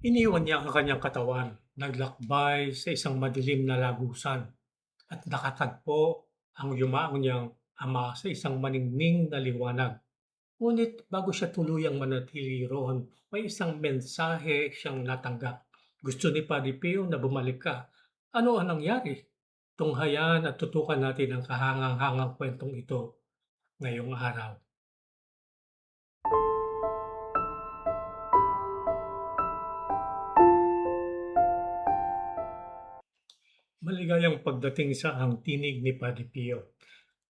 Iniwan niya ang kanyang katawan, naglakbay sa isang madilim na lagusan, at nakatagpo ang yumaong niyang ama sa isang maningning na liwanag. Ngunit bago siya tuluyang manatili roon, may isang mensahe siyang natanggap. Gusto ni Padre Pio na bumalik ka. Ano ang nangyari? Tunghayan at tutukan natin ang kahangang-hangang kwentong ito ngayong araw. Maligayang pagdating sa ang tinig ni Padre Pio.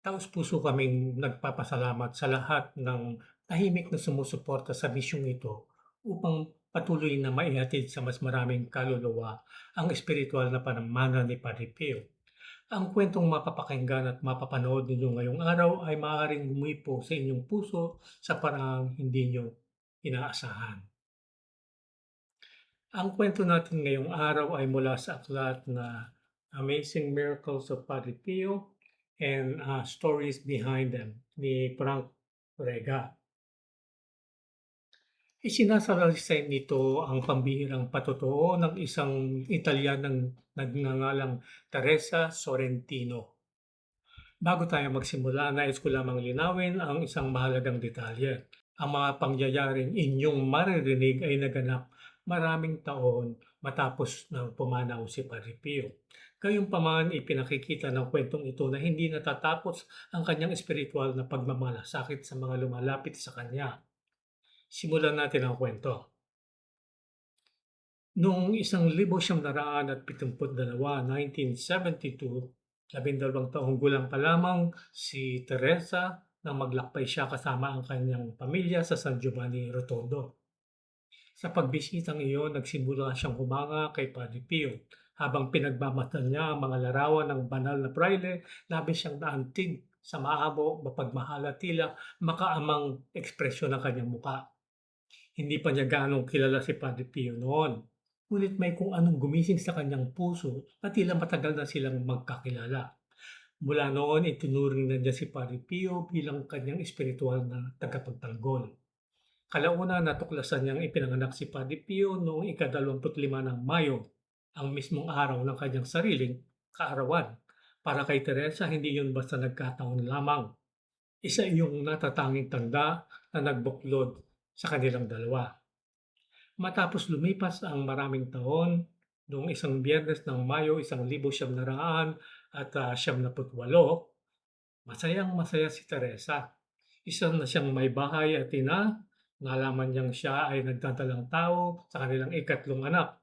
Taos-puso kaming nagpapasalamat sa lahat ng tahimik na sumusuporta sa misyong ito upang patuloy na maihatid sa mas maraming kaluluwa ang espiritual na panamana ni Padre Pio. Ang kwentong mapapakinggan at mapapanood ninyo ngayong araw ay maaaring humipo sa inyong puso sa paraang hindi nyo inaasahan. Ang kwento natin ngayong araw ay mula sa aklat na Amazing Miracles of Padre Pio and Stories Behind Them ni Frank Rega. Isinasalaysay nito ang pambihirang patotoo ng isang Italianang nagngangalang Teresa Sorrentino. Bago tayo magsimula, nais ko lamang linawin ang isang mahalagang detalye. Ang mga pangyayaring inyong maririnig ay naganap maraming taon matapos nang pumanaw si Padre Pio. Gayunpaman, ipinakikita ng kwentong ito na hindi natatapos ang kanyang espiritual na pagmamalasakit sa mga lumalapit sa kanya. Simulan natin ang kwento. Noong 1972, 1972, 12 taong gulang pa lamang si Teresa nang maglakbay siya kasama ang kanyang pamilya sa San Giovanni Rotondo. Sa pagbisitang iyon, nagsimula siyang humanga kay Padre Pio. Habang pinagmamasdan niya ang mga larawan ng banal na prayle, labis siyang naantig sa maamo, mapagmahal at tila makaamang ekspresyon ng kanyang muka. Hindi pa niya gaanong kilala si Padre Pio noon. Ngunit may kung anong gumising sa kanyang puso at tila matagal na silang magkakilala. Mula noon, itinuring na niya si Padre Pio bilang kanyang espiritual na tagapagtanggol. Kalauna, natuklasan niyang ipinanganak si Padre Pio noong ika-25 ng Mayo, ang mismong araw ng kanyang sariling kaarawan. Para kay Teresa, hindi yun basta nagkataon lamang. Isa iyong natatanging tanda na nagbuklod sa kanilang dalawa. Matapos lumipas ang maraming taon, noong isang Biyernes ng Mayo 1978, masayang-masaya si Teresa. Isa na siyang may bahay at ina, nalaman niyang siya ay nagdadalang tao sa kanilang ikatlong anak.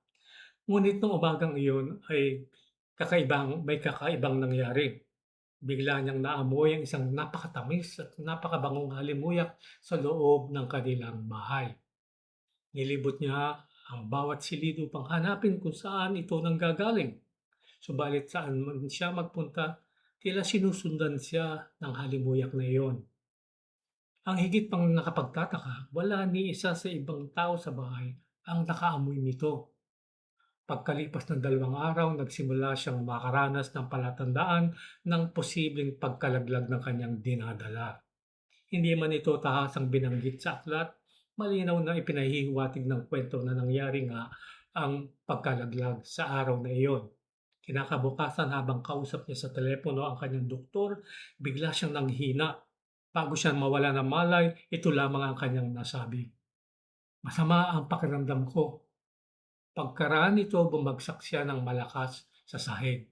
Ngunit nung umagang iyon ay may kakaibang nangyari. Bigla niyang naamoy ang isang napakatamis at napakabangong halimuyak sa loob ng kanilang bahay. Nilibot niya ang bawat silid upang hanapin kung saan ito nanggagaling. Subalit saan man siya magpunta, tila sinusundan siya ng halimuyak na iyon. Ang higit pang nakapagtataka, wala ni isa sa ibang tao sa bahay ang nakaamoy nito. Pagkalipas ng 2 araw, nagsimula siyang makaranas ng palatandaan ng posibleng pagkalaglag ng kanyang dinadala. Hindi man ito tahasang binanggit sa aklat, malinaw na ipinahihiwatig ng kwento na nangyari nga ang pagkalaglag sa araw na iyon. Kinakabukasan habang kausap niya sa telepono ang kanyang doktor, bigla siyang nanghina. Bago siya mawala ng malay, ito lamang ang kanyang nasabi. Masama ang pakiramdam ko. Pagkaraan nito, bumagsak siya ng malakas sa sahig.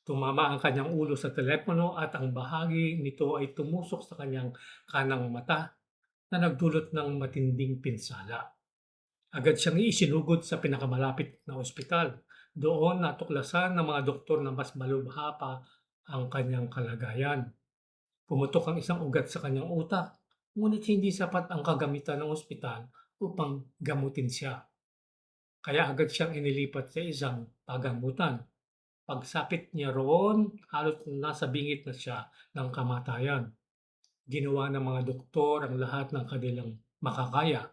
Tumama ang kanyang ulo sa telepono at ang bahagi nito ay tumusok sa kanyang kanang mata na nagdulot ng matinding pinsala. Agad siyang isinugod sa pinakamalapit na ospital. Doon natuklasan ng mga doktor na mas malubha pa ang kanyang kalagayan. Pumutok ang isang ugat sa kanyang utak, ngunit hindi sapat ang kagamitan ng ospital upang gamutin siya. Kaya agad siyang inilipat sa isang pagamutan. Pagsapit niya roon, halos nasa bingit na siya ng kamatayan. Ginawa ng mga doktor ang lahat ng kanilang makakaya.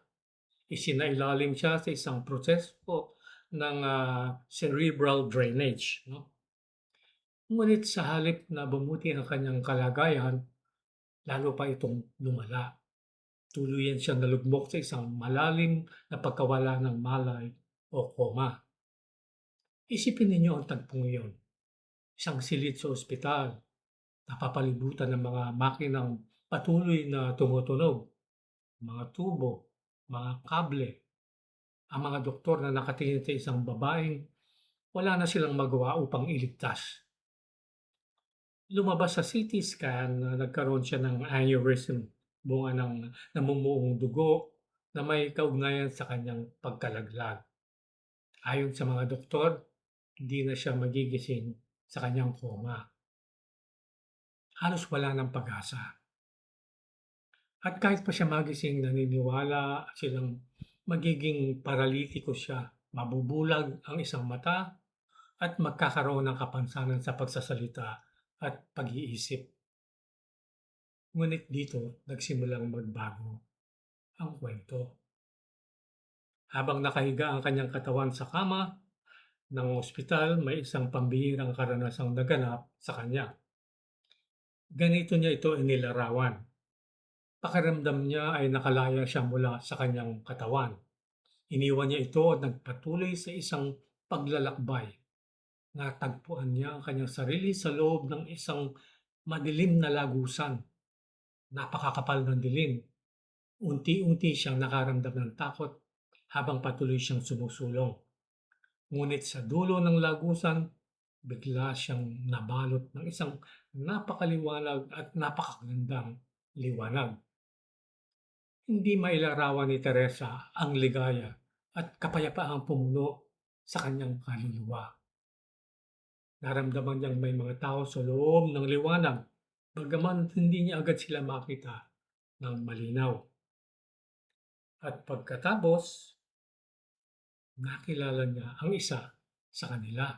Isinailalim siya sa isang proseso ng cerebral drainage. No? Ngunit sa halip na bumuti ang kanyang kalagayan, lalo pa itong lumala. Tuluyan siyang nalugmok sa isang malalim na pagkawala ng malay o koma. Isipin ninyo ang tagpong iyon, isang silid sa ospital, napapalibutan ng mga makinang patuloy na tumutunog, mga tubo, mga kable, ang mga doktor na nakatingin sa isang babaeng wala na silang magawa upang iligtas. Lumabas sa CT scan na nagkaroon siya ng aneurysm, bunga ng namumuong dugo na may kaugnayan sa kanyang pagkalaglag. Ayon sa mga doktor, hindi na siya magigising sa kanyang koma. Halos wala ng pag-asa. At kahit pa siya magising, naniniwala silang magiging paralitiko siya, mabubulag ang isang mata at magkakaroon ng kapansanan sa pagsasalita at pag-iisip. Ngunit dito nagsimulang magbago ang kwento. Habang nakahiga ang kanyang katawan sa kama ng ospital, may isang pambihirang karanasang naganap sa kanya. Ganito niya ito inilarawan. Pakiramdam niya ay nakalaya siya mula sa kanyang katawan. Iniwan niya ito at nagpatuloy sa isang paglalakbay. Natagpuan niya ang kanyang sarili sa loob ng isang madilim na lagusan. Napakakapal ng dilim. Unti-unti siyang nakaramdam ng takot habang patuloy siyang sumusulong. Ngunit sa dulo ng lagusan, bigla siyang nabalot ng isang napakaliwanag at napakagandang liwanag. Hindi mailarawan ni Teresa ang ligaya at kapayapaang pumuno sa kanyang kaluluwa. Naramdaman niyang may mga tao sa loob ng liwanag, bagaman hindi niya agad sila makita ng malinaw. At pagkatapos, nakilala niya ang isa sa kanila,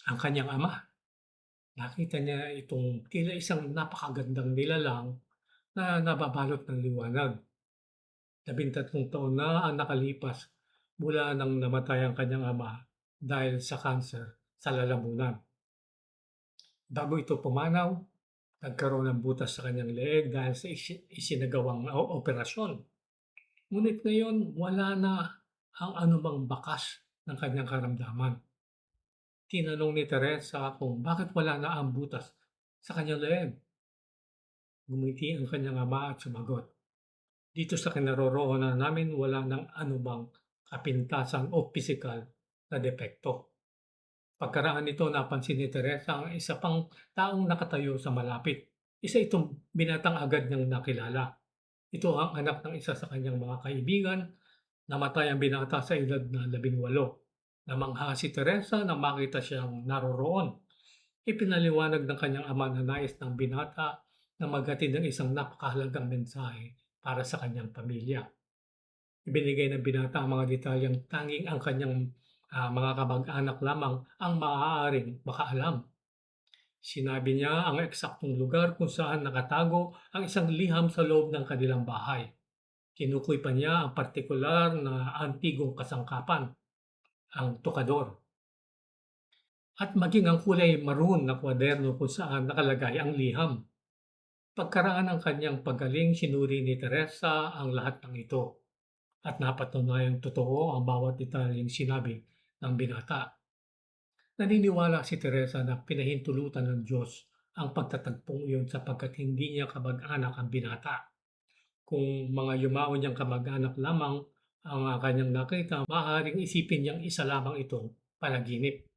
ang kanyang ama. Nakita niya itong tila isang napakagandang nilalang na nababalot ng liwanag. 13 taon na ang nakalipas mula nang namatay ang kanyang ama dahil sa kanser sa lalamunan. Bago ito pumanaw, nagkaroon ng butas sa kanyang leeg dahil sa isinagawang operasyon. Ngunit ngayon, wala na ang anumang bakas ng kanyang karamdaman. Tinanong ni Teresa kung bakit wala na ang butas sa kanyang leeg. Ngumiti ang kanyang ama at sumagot, "Dito sa kinaroroonan namin wala ng anumang kapintasan o pisikal na depekto." Pagkaraan nito, napansin ni Teresa ang isa pang taong nakatayo sa malapit. Isa itong binatang agad niyang nakilala. Ito ang anak ng isa sa kanyang mga kaibigan. Namatay ang binata sa edad na 18. Namangha si Teresa na makita siyang naroroon. Ipinaliwanag ng kanyang ama na nais ng binata na maghatid ng isang napakahalagang mensahe para sa kanyang pamilya. Ibinigay ng binata ang mga detalyeng tanging ang kanyang mga kamag-anak lamang ang maaaring makaalam. Sinabi niya ang eksaktong lugar kung saan nakatago ang isang liham sa loob ng kanilang bahay. Tinukoy pa niya ang partikular na antigong kasangkapan, ang tokador, at maging ang kulay maroon na kwaderno kung saan nakalagay ang liham. Pagkaraan ng kanyang paggaling, sinuri ni Teresa ang lahat ng ito at napatunayang totoo ang bawat detalyeng sinabi ng binata. Naniniwala si Teresa na pinahintulutan ng Diyos ang pagtatagpong iyon sapagkat hindi niya kamag-anak ang binata. Kung mga yumao niyang kamag-anak lamang ang kanyang nakita, maaaring isipin niyang isa lamang itong panaginip.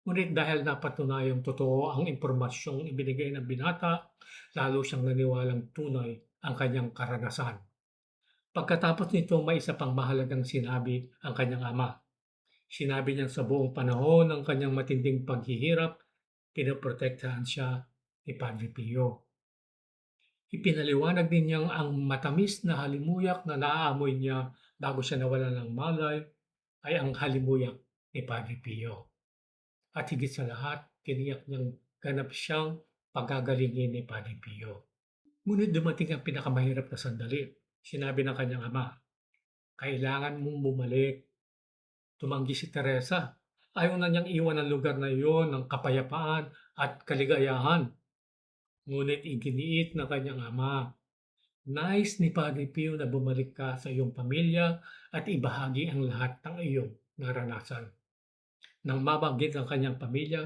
Ngunit dahil napatunayang totoo ang impormasyong ibinigay ng binata, lalo siyang naniwalang tunay ang kanyang karanasan. Pagkatapos nito, may isa pang mahalagang sinabi ang kanyang ama. Sinabi niyang sa buong panahon ng kanyang matinding paghihirap, pinoprotektahan siya ni Padre Pio. Ipinaliwanag din niyang ang matamis na halimuyak na naaamoy niya bago siya nawalan ng malay ay ang halimuyak ni Padre Pio. At higit sa lahat, tiniyak niyang ganap siyang pagagalingin ni Padre Pio. Ngunit dumating ang pinakamahirap na sandali. Sinabi ng kanyang ama, "Kailangan mong bumalik." Tumanggi si Teresa. Ayaw na niyang iwan ang lugar na iyon ng kapayapaan at kaligayahan. Ngunit iginiit ng kanyang ama, Nais ni Padre Pio na bumalik ka sa iyong pamilya at ibahagi ang lahat ng iyong naranasan. Nang mabanggit ang kanyang pamilya,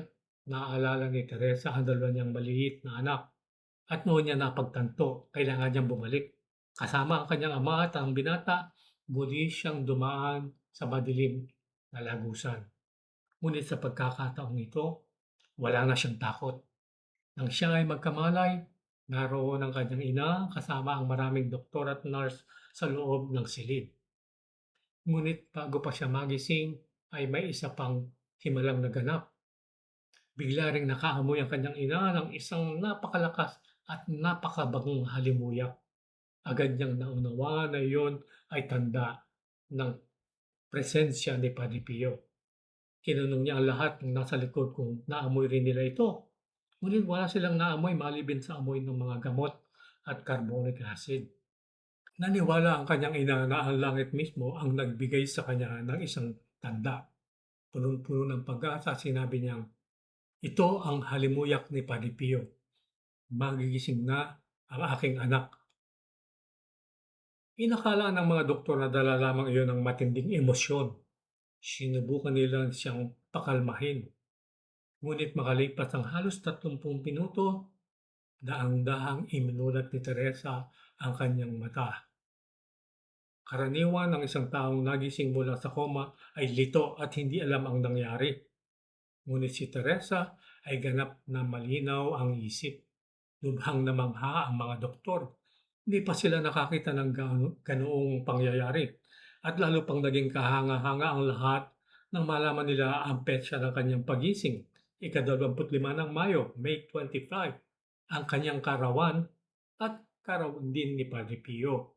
naalala ni Teresa ang dalawa niyang maliit na anak at noon niya napagtanto kailangan niyang bumalik. Kasama ang kanyang ama at ang binata, muli siyang dumaan sa madilim na lagusan. Ngunit sa pagkakataong ito, wala na siyang takot. Nang siya ay magkamalay, naroon ang kanyang ina kasama ang maraming doktor at nurse sa loob ng silid. Ngunit bago pa siya magising, ay may isa pang himalang naganap. Bigla ring nakaamoy ang kanyang ina ng isang napakalakas at napakabagong halimuyak. Agad niyang naunawaan na iyon ay tanda ng presensya ni Padre Pio. Tinanong niya ang lahat ng nasa likod kung naamoy rin nila ito. Ngunit wala silang naamoy maliban sa amoy ng mga gamot at carbonic acid. Naniwala ang kanyang ina na ang langit mismo ang nagbigay sa kanya ng isang tanda. Punong-puno ng pag-asa, sinabi niyang, ito ang halimuyak ni Padre Pio. Magigising na ang aking anak. Inakala ng mga doktor na dala lamang iyon ng matinding emosyon. Sinubukan nila siyang pakalmahin. Ngunit makalipas ang halos 30 minuto, daang-dahang iminulat ni Teresa ang kanyang mata. Karaniwan ng isang taong nagising mula sa koma ay lito at hindi alam ang nangyari. Ngunit si Teresa ay ganap na malinaw ang isip. Lubhang namangha ang mga doktor. Hindi pa sila nakakita ng ganoong pangyayari. At lalo pang naging kahanga-hanga ang lahat nang malaman nila ang petsa ng kanyang pagising. ika-25 ng Mayo, May 25, ang kanyang karawan at karawan din ni Padre Pio.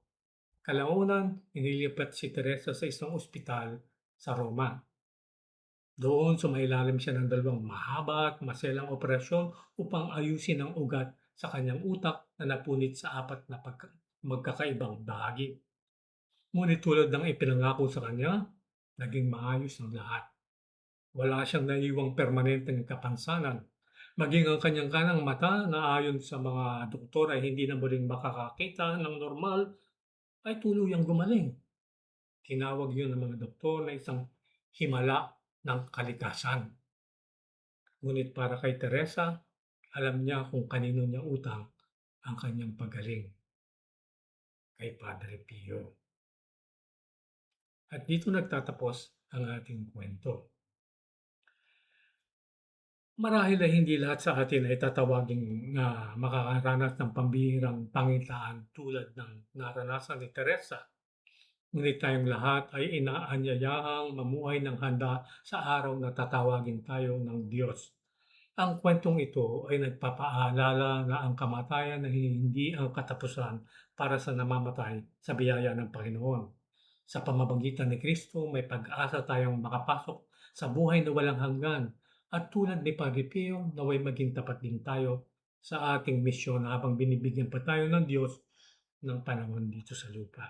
Kalaunan, inilipat si Teresa sa isang ospital sa Roma. Doon sumailalim siya ng dalawang mahaba at maselang operasyon upang ayusin ang ugat sa kanyang utak na napunit sa apat na magkakaibang bahagi. Ngunit tulad ng ipinangako sa kanya, naging maayos ang lahat. Wala siyang naiwang permanenteng kapansanan. Maging ang kanyang kanang mata na ayon sa mga doktor ay hindi na muling makakakita ng normal ay tuluyang gumaling. Tinawag yun ng mga doktor na isang himala ng kalikasan. Ngunit para kay Teresa, alam niya kung kanino niya utang ang kanyang pagaling, kay Padre Pio. At dito nagtatapos ang ating kwento. Marahil ay hindi lahat sa atin ay tatawaging na makakaranas ng pambihirang pangitaan tulad ng naranasan ni Teresa. Ngunit tayong lahat ay inaanyayahang mamuhay ng handa sa araw na tatawagin tayo ng Diyos. Ang kwentong ito ay nagpapaalala na ang kamatayan ay hindi ang katapusan para sa namamatay sa biyaya ng Panginoon. Sa pamamagitan ni Kristo, may pag-asa tayong makapasok sa buhay na walang hanggan at tulad ni Padre Pio, naway maging tapat din tayo sa ating misyon habang binibigyan pa tayo ng Diyos ng panahon dito sa lupa.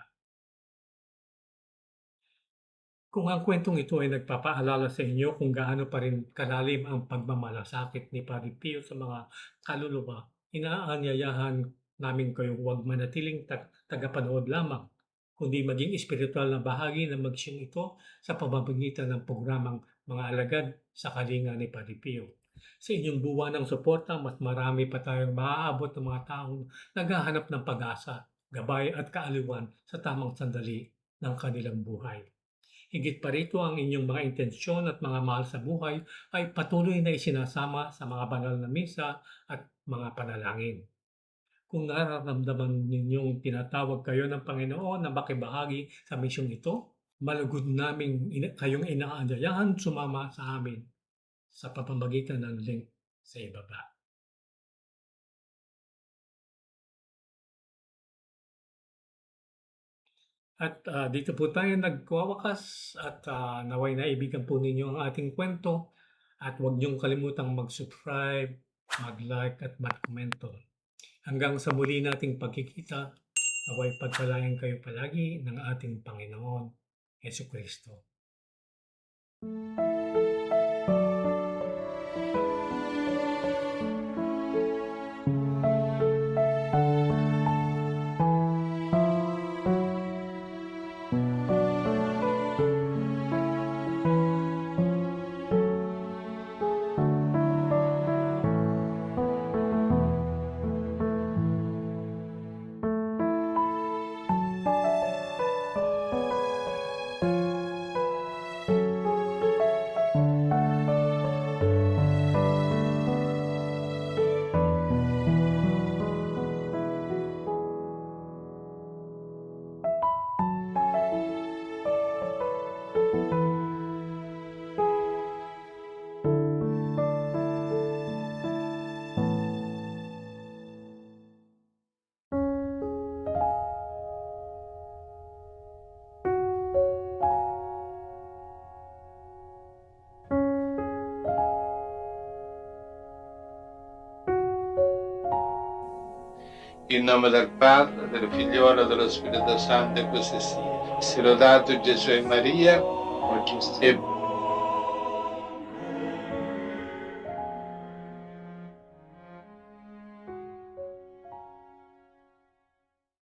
Kung ang kwentong ito ay nagpapaalala sa inyo kung gaano pa rin kalalim ang pagmamalasakit ni Padre Pio sa mga kaluluwa, inaanyayahan namin kayong huwag manatiling tagapanood lamang, kundi maging espiritual na bahagi ng magsiyang ito sa pamamagitan ng programang Mga Alagad sa Kalinga ni Padre Pio. Sa inyong buwan ng suporta, mas marami pa tayong maaabot ng mga taong naghahanap ng pag-asa, gabay at kaaliwan sa tamang sandali ng kanilang buhay. Higit pa rito ang inyong mga intensyon at mga mahal sa buhay ay patuloy na isinasama sa mga banal na misa at mga panalangin. Kung nararamdaman ninyong tinatawag kayo ng Panginoon na makibahagi sa misyong ito, malugod naming kayong inaanyayahan sumama sa amin sa pamamagitan ng link sa ibaba. At dito po tayo nagwawakas at naway naibigan po ninyo ang ating kwento at huwag niyong kalimutang mag-subscribe, mag-like at mag-komento. Hanggang sa muli nating pagkikita, naway pagpalain kayo palagi ng ating Panginoon, Jesucristo. In nome del Padre, del Figliolo e dello Spirito Santo, e così sia. Sia lodato Gesù e Maria, e